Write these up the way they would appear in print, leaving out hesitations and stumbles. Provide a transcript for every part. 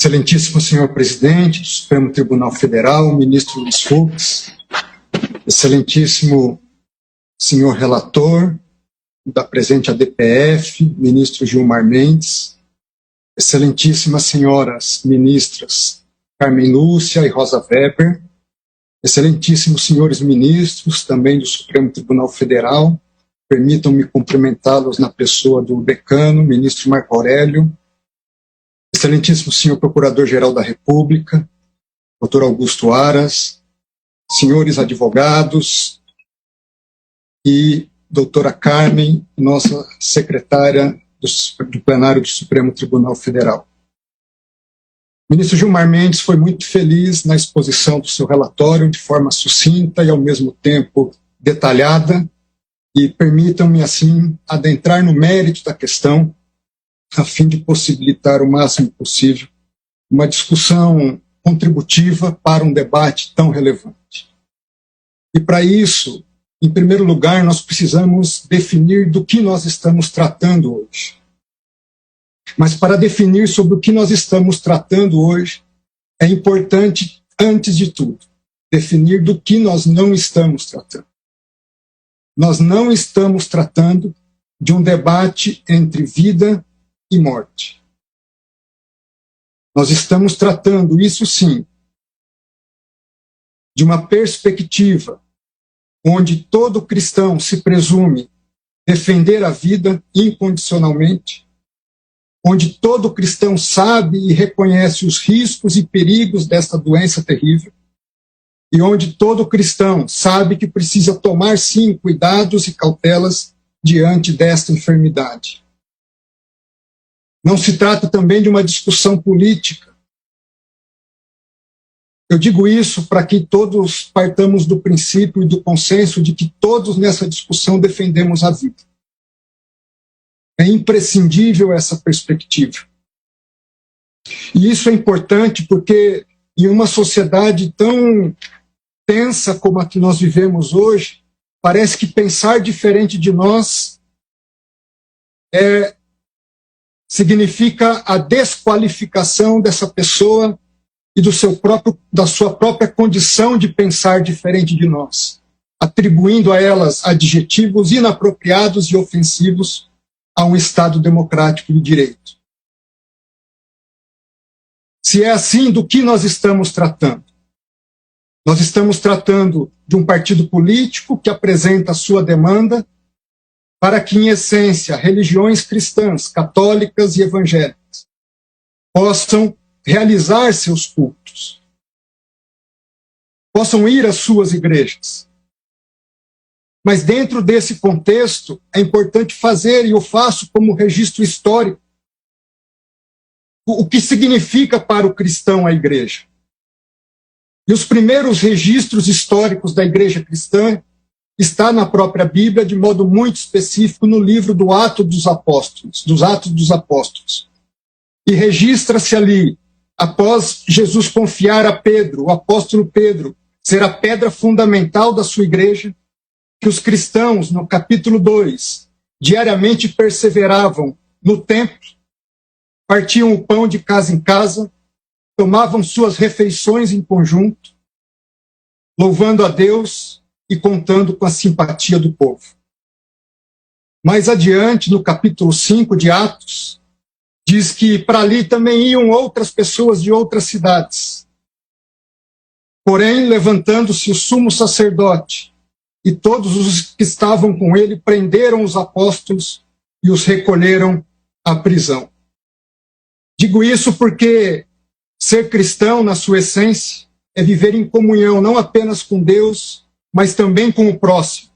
Excelentíssimo senhor presidente do Supremo Tribunal Federal, ministro Luiz Fux, excelentíssimo senhor relator da presente ADPF, ministro Gilmar Mendes, excelentíssimas senhoras ministras Carmen Lúcia e Rosa Weber, excelentíssimos senhores ministros também do Supremo Tribunal Federal, permitam-me cumprimentá-los na pessoa do decano, ministro Marco Aurélio, excelentíssimo senhor Procurador-Geral da República, doutor Augusto Aras, senhores advogados e doutora Carmen, nossa secretária do plenário do Supremo Tribunal Federal. O ministro Gilmar Mendes foi muito feliz na exposição do seu relatório, de forma sucinta e ao mesmo tempo detalhada, e permitam-me assim adentrar no mérito da questão, a fim de possibilitar o máximo possível uma discussão contributiva para um debate tão relevante. E para isso, em primeiro lugar, nós precisamos definir do que nós estamos tratando hoje. Mas para definir sobre o que nós estamos tratando hoje, é importante, antes de tudo, definir do que nós não estamos tratando. Nós não estamos tratando de um debate entre vida e morte. Nós estamos tratando, isso sim, de uma perspectiva onde todo cristão se presume defender a vida incondicionalmente, onde todo cristão sabe e reconhece os riscos e perigos desta doença terrível, e onde todo cristão sabe que precisa tomar, sim, cuidados e cautelas diante desta enfermidade. Não se trata também de uma discussão política. Eu digo isso para que todos partamos do princípio e do consenso de que todos nessa discussão defendemos a vida. É imprescindível essa perspectiva. E isso é importante porque em uma sociedade tão tensa como a que nós vivemos hoje, parece que pensar diferente de nós significa a desqualificação dessa pessoa e da sua própria condição de pensar diferente de nós, atribuindo a elas adjetivos inapropriados e ofensivos a um Estado democrático de direito. Se é assim, do que nós estamos tratando? Nós estamos tratando de um partido político que apresenta a sua demanda para que, em essência, religiões cristãs, católicas e evangélicas possam realizar seus cultos, possam ir às suas igrejas. Mas dentro desse contexto, é importante fazer, e eu faço como registro histórico, o que significa para o cristão a igreja. E os primeiros registros históricos da igreja cristã está na própria Bíblia, de modo muito específico, no livro dos Atos dos Apóstolos. E registra-se ali, após Jesus confiar a Pedro, o apóstolo Pedro, ser a pedra fundamental da sua igreja, que os cristãos, no capítulo 2, diariamente perseveravam no templo, partiam o pão de casa em casa, tomavam suas refeições em conjunto, louvando a Deus e contando com a simpatia do povo. Mais adiante, no capítulo 5 de Atos, diz que para ali também iam outras pessoas de outras cidades. Porém, levantando-se o sumo sacerdote e todos os que estavam com ele, prenderam os apóstolos e os recolheram à prisão. Digo isso porque ser cristão, na sua essência, é viver em comunhão não apenas com Deus, mas também com o próximo.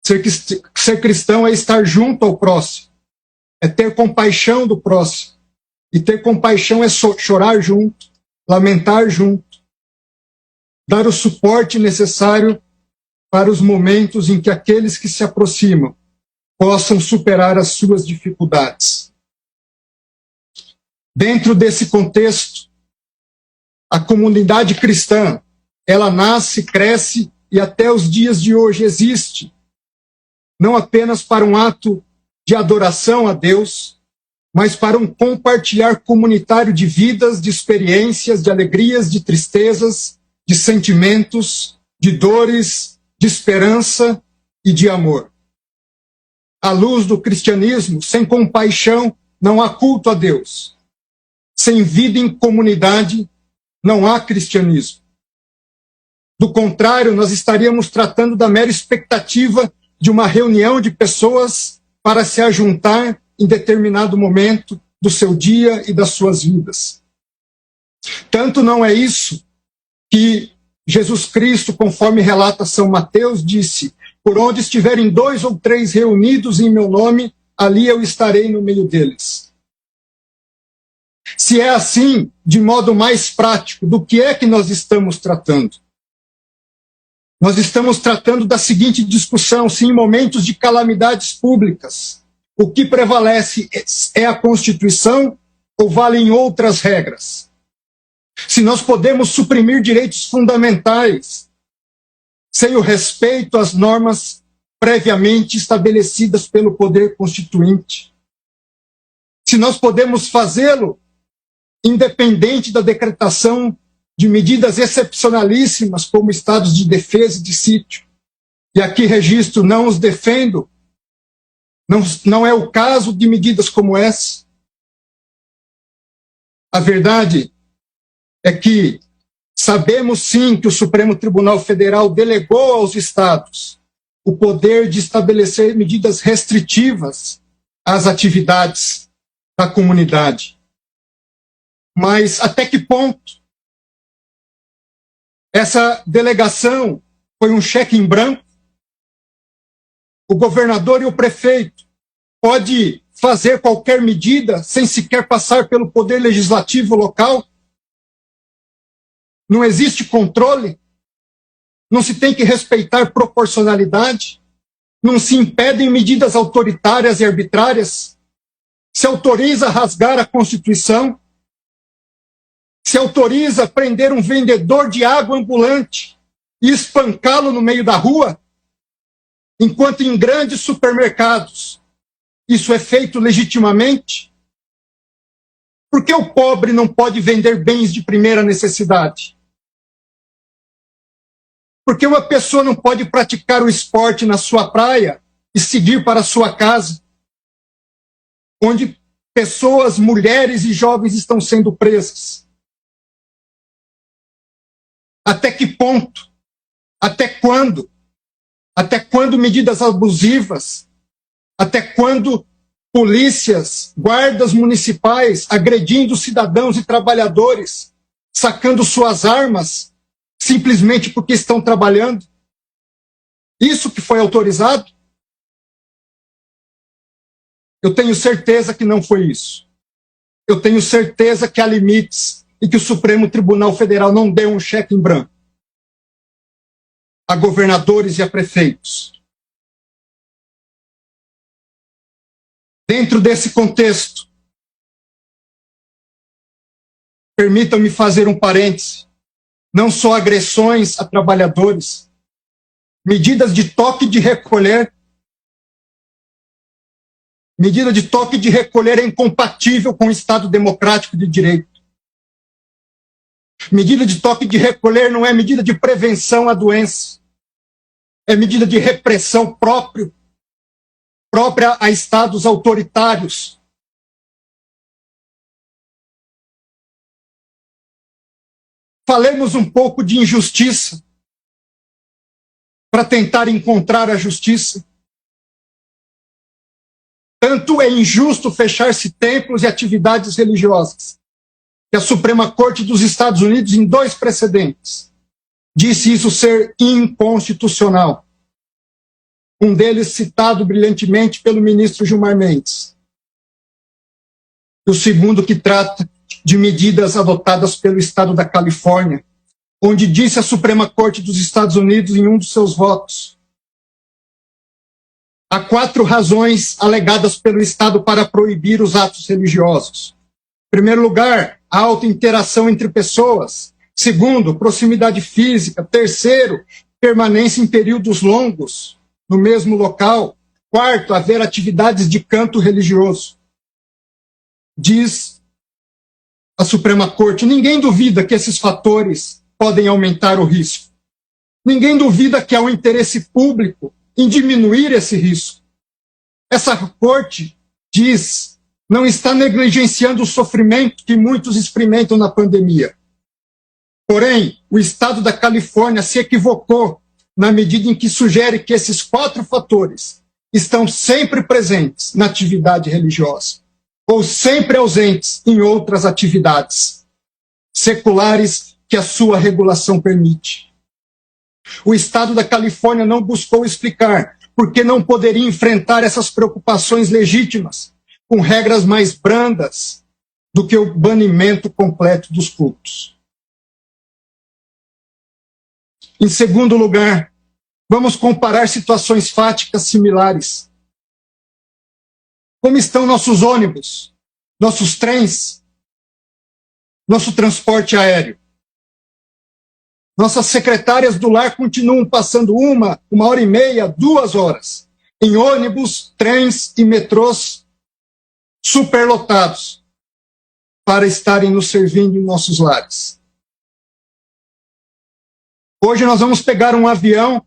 Ser cristão é estar junto ao próximo, é ter compaixão do próximo. E ter compaixão é chorar junto, lamentar junto, dar o suporte necessário para os momentos em que aqueles que se aproximam possam superar as suas dificuldades. Dentro desse contexto, a comunidade cristã, ela nasce, cresce e até os dias de hoje existe, não apenas para um ato de adoração a Deus, mas para um compartilhar comunitário de vidas, de experiências, de alegrias, de tristezas, de sentimentos, de dores, de esperança e de amor. À luz do cristianismo, sem compaixão, não há culto a Deus. Sem vida em comunidade, não há cristianismo. Do contrário, nós estaríamos tratando da mera expectativa de uma reunião de pessoas para se ajuntar em determinado momento do seu dia e das suas vidas. Tanto não é isso que Jesus Cristo, conforme relata São Mateus, disse: por onde estiverem 2 ou 3 reunidos em meu nome, ali eu estarei no meio deles. Se é assim, de modo mais prático, do que é que nós estamos tratando? Nós estamos tratando da seguinte discussão: se em momentos de calamidades públicas o que prevalece é a Constituição ou valem outras regras? Se nós podemos suprimir direitos fundamentais sem o respeito às normas previamente estabelecidas pelo poder constituinte? Se nós podemos fazê-lo independente da decretação de medidas excepcionalíssimas como estados de defesa e de sítio? E aqui registro, não os defendo, não é o caso de medidas como essa. A verdade é que sabemos sim que o Supremo Tribunal Federal delegou aos estados o poder de estabelecer medidas restritivas às atividades da comunidade. Mas até que ponto essa delegação foi um cheque em branco? O governador e o prefeito pode fazer qualquer medida sem sequer passar pelo poder legislativo local? Não existe controle? Não se tem que respeitar proporcionalidade? Não se impedem medidas autoritárias e arbitrárias? Se autoriza a rasgar a Constituição? Se autoriza a prender um vendedor de água ambulante e espancá-lo no meio da rua? Enquanto em grandes supermercados isso é feito legitimamente? Por que o pobre não pode vender bens de primeira necessidade? Por que uma pessoa não pode praticar o esporte na sua praia e seguir para a sua casa, onde pessoas, mulheres e jovens estão sendo presas? Até que ponto? Até quando? Até quando medidas abusivas? Até quando polícias, guardas municipais agredindo cidadãos e trabalhadores, sacando suas armas, simplesmente porque estão trabalhando? Isso que foi autorizado? Eu tenho certeza que não foi isso. Eu tenho certeza que há limites e que o Supremo Tribunal Federal não deu um cheque em branco a governadores e a prefeitos. Dentro desse contexto, permitam-me fazer um parêntese. Não só agressões a trabalhadores, medidas de toque de recolher. Medida de toque de recolher é incompatível com o Estado democrático de direito. Medida de toque de recolher não é medida de prevenção à doença. É medida de repressão própria a estados autoritários. Falemos um pouco de injustiça para tentar encontrar a justiça. Tanto é injusto fechar-se templos e atividades religiosas, que a Suprema Corte dos Estados Unidos, em 2 precedentes, disse isso ser inconstitucional. Um deles citado brilhantemente pelo ministro Gilmar Mendes. O segundo que trata de medidas adotadas pelo Estado da Califórnia, onde disse a Suprema Corte dos Estados Unidos em um dos seus votos: há 4 razões alegadas pelo Estado para proibir os atos religiosos. Em primeiro lugar, a alta interação entre pessoas. Segundo, proximidade física. Terceiro, permanência em períodos longos no mesmo local. Quarto, haver atividades de canto religioso. diz a Suprema Corte, ninguém duvida que esses fatores podem aumentar o risco. Ninguém duvida que há um interesse público em diminuir esse risco. Essa Corte diz, não está negligenciando o sofrimento que muitos experimentam na pandemia. Porém, o Estado da Califórnia se equivocou na medida em que sugere que esses 4 fatores estão sempre presentes na atividade religiosa ou sempre ausentes em outras atividades seculares que a sua regulação permite. O Estado da Califórnia não buscou explicar por que não poderia enfrentar essas preocupações legítimas com regras mais brandas do que o banimento completo dos cultos. Em segundo lugar, vamos comparar situações fáticas similares. Como estão nossos ônibus, nossos trens, nosso transporte aéreo? Nossas secretárias do lar continuam passando 1h30, 2 horas, em ônibus, trens e metrôs superlotados para estarem nos servindo em nossos lares. Hoje nós vamos pegar um avião,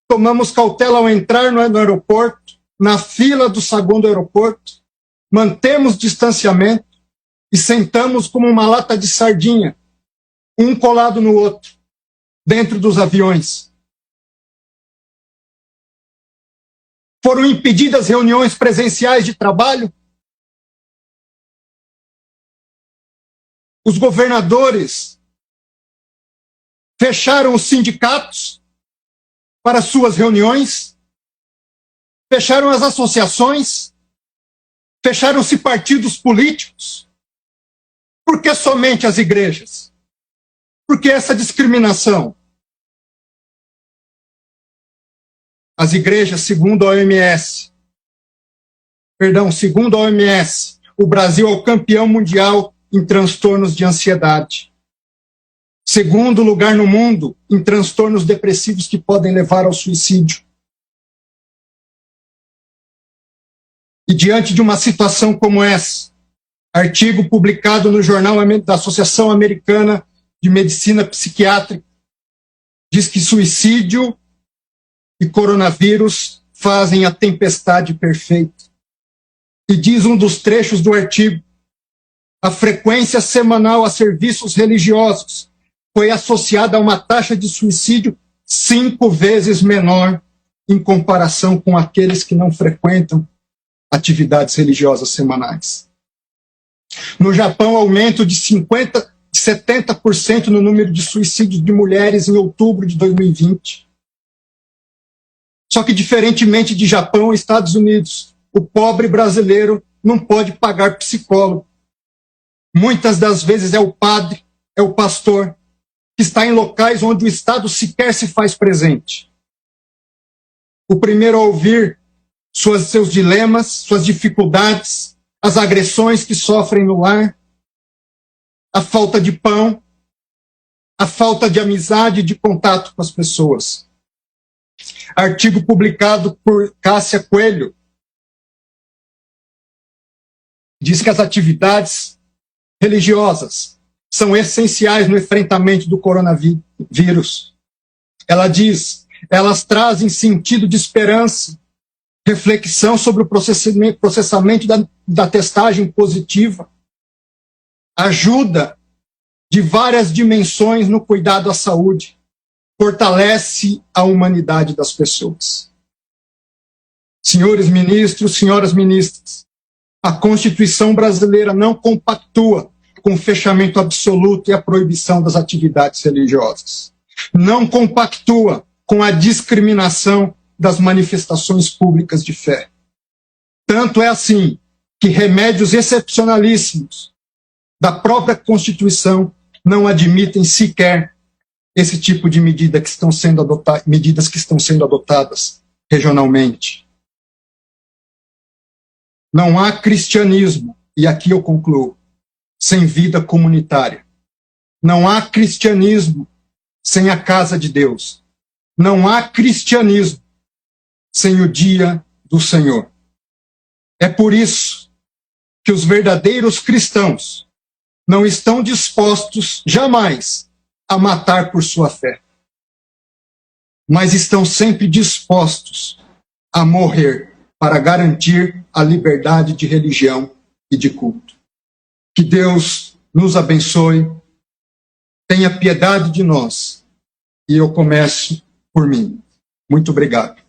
tomamos cautela ao entrar no aeroporto, na fila do saguão do aeroporto, mantemos distanciamento e sentamos como uma lata de sardinha, um colado no outro, dentro dos aviões. Foram impedidas reuniões presenciais de trabalho? Os governadores fecharam os sindicatos para suas reuniões, fecharam as associações, fecharam-se partidos políticos. Por que somente as igrejas? Por que essa discriminação? As igrejas, segundo a OMS, o Brasil é o campeão mundial em transtornos de ansiedade. Segundo lugar no mundo em transtornos depressivos que podem levar ao suicídio. E diante de uma situação como essa, artigo publicado no Jornal da Associação Americana de Medicina Psiquiátrica diz que suicídio e coronavírus fazem a tempestade perfeita. E diz um dos trechos do artigo, a frequência semanal a serviços religiosos foi associada a uma taxa de suicídio 5 vezes menor em comparação com aqueles que não frequentam atividades religiosas semanais. No Japão, aumento de 70% no número de suicídios de mulheres em outubro de 2020. Só que, diferentemente de Japão e Estados Unidos, o pobre brasileiro não pode pagar psicólogo. Muitas das vezes é o padre, é o pastor, que está em locais onde o Estado sequer se faz presente. O primeiro a ouvir seus dilemas, suas dificuldades, as agressões que sofrem no lar, a falta de pão, a falta de amizade e de contato com as pessoas. Artigo publicado por Cássia Coelho diz que as atividades religiosas são essenciais no enfrentamento do coronavírus. Ela diz, elas trazem sentido de esperança, reflexão sobre o processamento da testagem positiva, ajuda de várias dimensões no cuidado à saúde, fortalece a humanidade das pessoas. Senhores ministros, senhoras ministras, a Constituição brasileira não compactua com o fechamento absoluto e a proibição das atividades religiosas. Não compactua com a discriminação das manifestações públicas de fé. Tanto é assim que remédios excepcionalíssimos da própria Constituição não admitem sequer esse tipo de medidas que estão sendo adotadas regionalmente. Não há cristianismo, e aqui eu concluo, sem vida comunitária. Não há cristianismo sem a casa de Deus. Não há cristianismo sem o dia do Senhor. É por isso que os verdadeiros cristãos não estão dispostos jamais a matar por sua fé, mas estão sempre dispostos a morrer para garantir a liberdade de religião e de culto. Que Deus nos abençoe, tenha piedade de nós, e eu começo por mim. Muito obrigado.